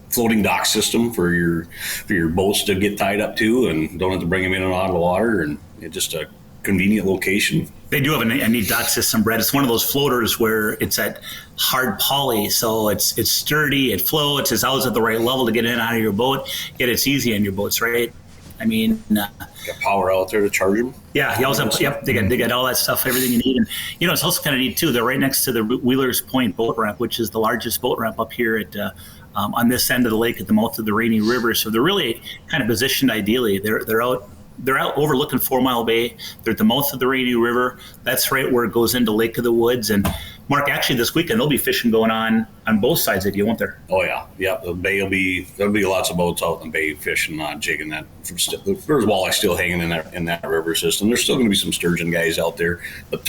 floating dock system for your boats to get tied up to, and don't have to bring them in and out of the water, and it's just a convenient location. They do have a neat dock system, Brett. It's one of those floaters where it's at hard poly, so it's sturdy, it floats, it's always at the right level to get in and out of your boat, yet it's easy on your boats, right? I mean, got power out there to charge them. Yeah, you also have, they got all that stuff, everything you need. And it's also kind of neat too. They're right next to the Wheeler's Point boat ramp, which is the largest boat ramp up here at on this end of the lake at the mouth of the Rainy River. So they're really kind of positioned ideally. They're out overlooking 4 Mile Bay. They're at the mouth of the Rainy River. That's right where it goes into Lake of the Woods. And Mark, actually this weekend there'll be fishing going on both sides of you, won't there? Oh yeah. The bay there'll be lots of boats out in the bay fishing, jigging that. There's walleye still hanging in that river system. There's still going to be some sturgeon guys out there, but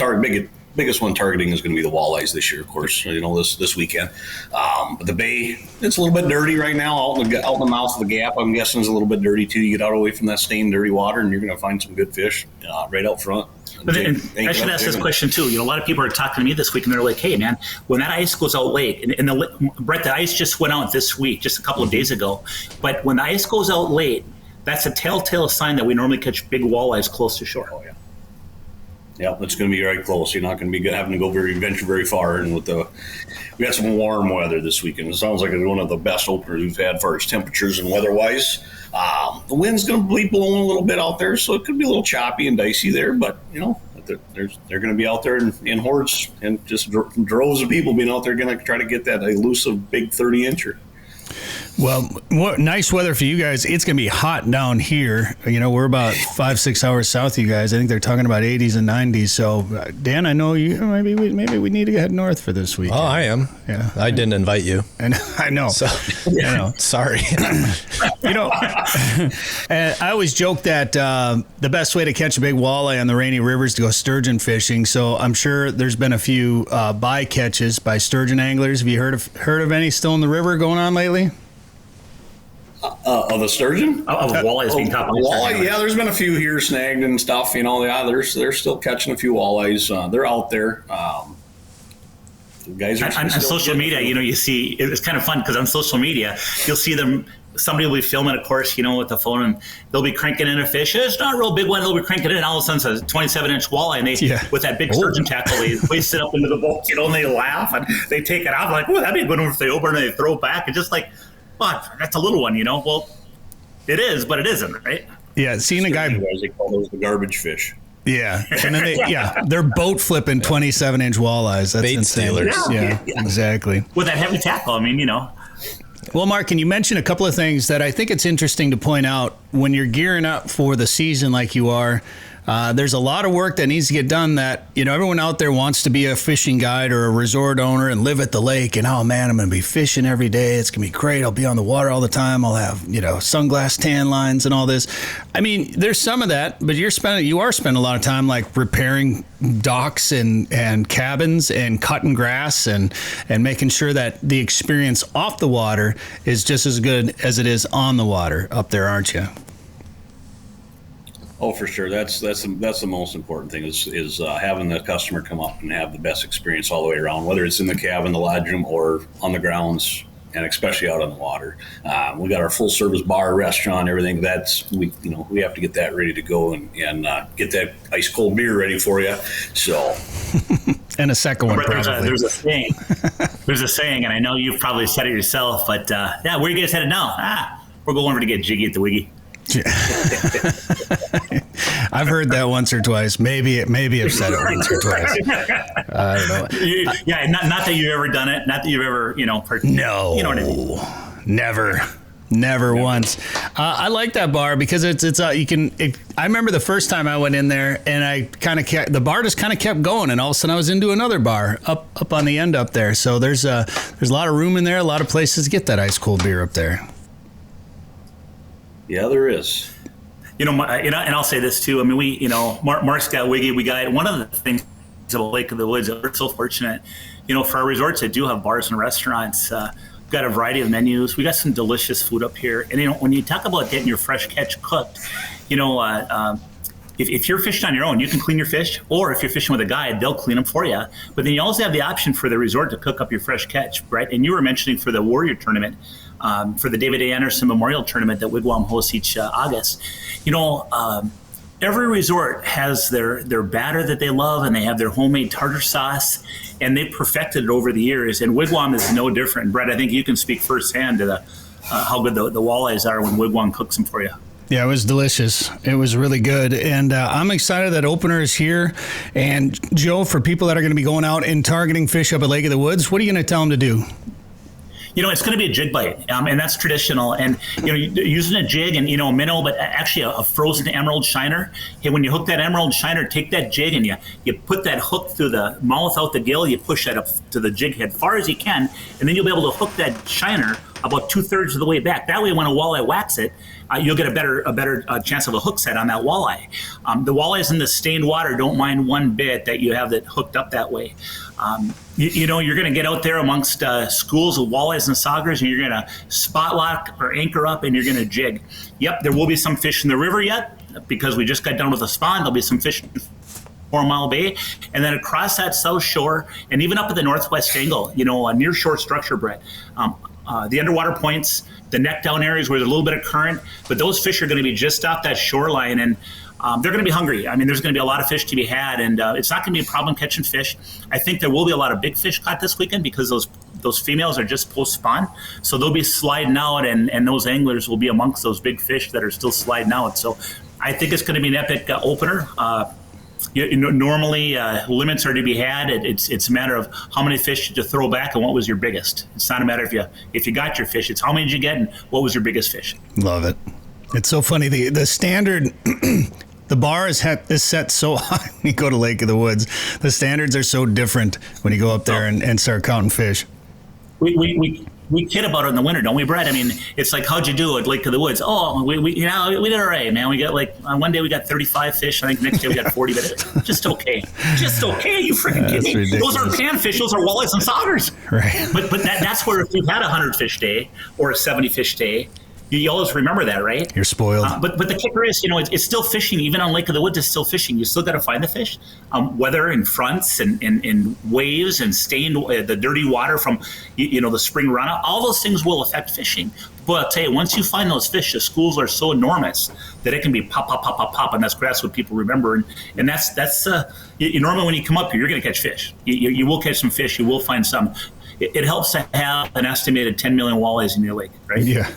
biggest one targeting is going to be the walleyes this year, of course, this weekend. But the bay, it's a little bit dirty right now out in the mouth of the gap. I'm guessing it's a little bit dirty too. You get out away from that stained, dirty water, and you're going to find some good fish right out front. But I should ask this question too. A lot of people are talking to me this week, and they're like, "Hey, man, when that ice goes out late, Brett, the ice just went out this week, just a couple of days ago. But when the ice goes out late, that's a telltale sign that we normally catch big walleyes close to shore." Oh yeah. Yep, it's going to be right close. You're not going to be having to venture very far. And we got some warm weather this weekend. It sounds like it's one of the best openers we've had for its temperatures and weather-wise. The wind's going to be blowing a little bit out there, so it could be a little choppy and dicey there. But they're going to be out there in hordes, and just droves of people being out there going to try to get that elusive big 30-incher. Well, nice weather for you guys. It's going to be hot down here. We're about 5-6 hours south of you guys. I think they're talking about 80s and 90s. So, Dan, I know you. Maybe we need to head north for this week. Oh, I am. Yeah, I didn't invite you. And I know. So, sorry. I always joke that the best way to catch a big walleye on the Rainy River is to go sturgeon fishing. So I'm sure there's been a few bycatches by sturgeon anglers. Have you heard of any still in the river going on lately? Of the sturgeon? Of walleyes being caught. Walleye, yeah, there's been a few here snagged and stuff. They're still catching a few walleyes. They're out there. Guys are on social media. You see it's kind of fun because on social media you'll see them. Somebody will be filming, of course, with the phone, and they'll be cranking in a fish. It's not a real big one. They'll be cranking in, and all of a sudden it's a 27-inch walleye, and they with that big sturgeon tackle, they hoist it up into the boat, and they laugh and they take it off like, "Oh, that'd be a good one if they open it and they throw it back." And just like, "But that's a little one, Well, it is, but it isn't, right?" Yeah, seeing a guy. They call those the garbage fish. Yeah, and then they're boat flipping 27-inch walleyes. That's bait insane. stealers. Yeah, exactly. With that heavy tackle, Well, Mark, can you mention a couple of things that I think it's interesting to point out when you're gearing up for the season like you are? There's a lot of work that needs to get done that, everyone out there wants to be a fishing guide or a resort owner and live at the lake. And, oh, man, I'm going to be fishing every day. It's going to be great. I'll be on the water all the time. I'll have, sunglass tan lines and all this. I mean, there's some of that, but you are spending a lot of time like repairing docks and cabins and cutting grass and making sure that the experience off the water is just as good as it is on the water up there, aren't you? Oh, for sure. That's the most important thing is having the customer come up and have the best experience all the way around, whether it's in the cabin, the lodge room, or on the grounds, and especially out on the water. We got our full service bar, restaurant, everything. We have to get that ready to go and get that ice cold beer ready for you. So. And a second one, probably. There's a saying. There's a saying, and I know you've probably said it yourself, but where are you guys headed now? We're going over to get jiggy at the Wiggy. I've heard that once or twice. Maybe I've said it once or twice. I don't know. Not that you've ever done it. Not that you've ever, No. You know what I mean? Never once. I like that bar because it's I remember the first time I went in there and the bar just kind of kept going, and all of a sudden I was into another bar up on the end up there. So there's a lot of room in there, a lot of places to get that ice cold beer up there. Yeah, there is. And I'll say this too. I mean, Mark's got Wiggy. We got one of the things about Lake of the Woods. We're so fortunate, for our resorts that do have bars and restaurants. We've got a variety of menus. We got some delicious food up here. And when you talk about getting your fresh catch cooked, if you're fishing on your own, you can clean your fish, or if you're fishing with a guide, they'll clean them for you. But then you also have the option for the resort to cook up your fresh catch, right? And you were mentioning for the Warrior Tournament. For the David A. Anderson Memorial Tournament that Wigwam hosts each August. Every resort has their batter that they love, and they have their homemade tartar sauce, and they've perfected it over the years. And Wigwam is no different. Brett, I think you can speak firsthand to how good the walleyes are when Wigwam cooks them for you. Yeah, it was delicious. It was really good. And I'm excited that opener is here. And Joe, for people that are going to be going out and targeting fish up at Lake of the Woods, what are you going to tell them to do? It's going to be a jig bite, and that's traditional. And, using a jig and, a minnow, but actually a frozen emerald shiner. Hey, when you hook that emerald shiner, take that jig and you put that hook through the mouth out the gill, you push that up to the jig head far as you can, and then you'll be able to hook that shiner about 2/3 of the way back. That way, when a walleye whacks it, you'll get a better chance of a hook set on that walleye. The walleyes in the stained water don't mind one bit that you have that hooked up that way. You're going to get out there amongst schools of walleyes and saugers, and you're going to spot lock or anchor up, and you're going to jig. Yep, there will be some fish in the river yet because we just got done with the spawn. There'll be some fish in 4 Mile Bay, and then across that south shore, and even up at the northwest angle, a near shore structure, Brett. The underwater points, the neck down areas where there's a little bit of current, but those fish are going to be just off that shoreline. And they're going to be hungry. I mean, there's going to be a lot of fish to be had, and it's not going to be a problem catching fish. I think there will be a lot of big fish caught this weekend because those females are just post-spawn. So they'll be sliding out, and those anglers will be amongst those big fish that are still sliding out. So I think it's going to be an epic opener. Normally, limits are to be had. It's a matter of how many fish did you throw back and what was your biggest. It's not a matter if you got your fish. It's how many did you get and what was your biggest fish. Love it. It's so funny. The standard, the bar is set so high when you go to Lake of the Woods. The standards are so different when you go up there and start counting fish. We kid about it in the winter, don't we, Brett? I mean, it's like, how'd you do at Lake of the Woods? Oh, we did all right, man. We got one day we got 35 fish. I think next day we got 40, but just okay. Just okay, you freaking kidding me? Those aren't panfish. Those are walleyes and soggers. Right. But that's where if you've had a 100-fish day or a 70-fish day, you always remember that, right? You're spoiled. But the kicker is, it's still fishing. Even on Lake of the Woods, it's still fishing. You still got to find the fish. Weather and fronts and waves and stained the dirty water from, the spring runout. All those things will affect fishing. But I'll tell you, once you find those fish, the schools are so enormous that it can be pop, pop, pop, pop, pop, and that's what people remember. And that's normally when you come up here, you're going to catch fish. You will catch some fish. You will find some. It helps to have an estimated 10 million walleyes in your lake, right? Yeah.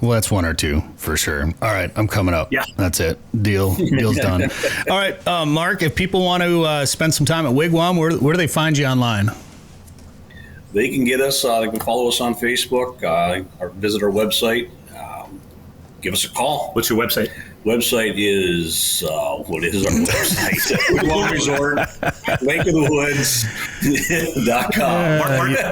Well, that's one or two for sure. All right, I'm coming up. Yeah. That's it. Deal's done. All right, Mark, if people want to spend some time at Wigwam, where do they find you online? They can get us. They can follow us on Facebook or visit our website. Give us a call. What's your website? Website is, what is our website? Wigwam Resort, lakeofthewoods.com.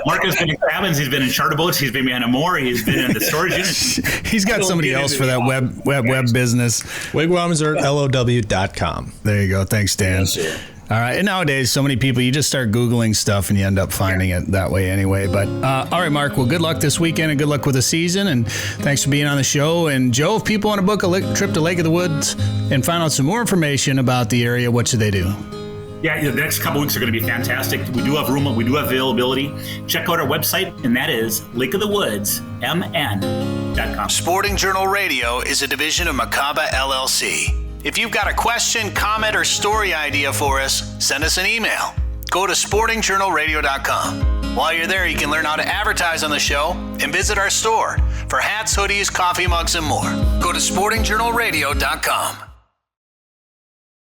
Mark has been in cabins. He's been in charter boats. He's been behind a moor. He's been in the storage unit. He's got somebody else for that web business. WigwamResortLOW.com. There you go. Thanks, Dan. Yes, sir. All right. And nowadays, so many people, you just start Googling stuff and you end up finding it that way anyway. But all right, Mark, well, good luck this weekend and good luck with the season. And thanks for being on the show. And Joe, if people want to book a trip to Lake of the Woods and find out some more information about the area, what should they do? Yeah, the next couple weeks are going to be fantastic. We do have room. We do have availability. Check out our website, and that is lakeofthewoodsmn.com. Sporting Journal Radio is a division of Macaba LLC. If you've got a question, comment, or story idea for us, send us an email. Go to sportingjournalradio.com. While you're there, you can learn how to advertise on the show and visit our store for hats, hoodies, coffee mugs, and more. Go to sportingjournalradio.com.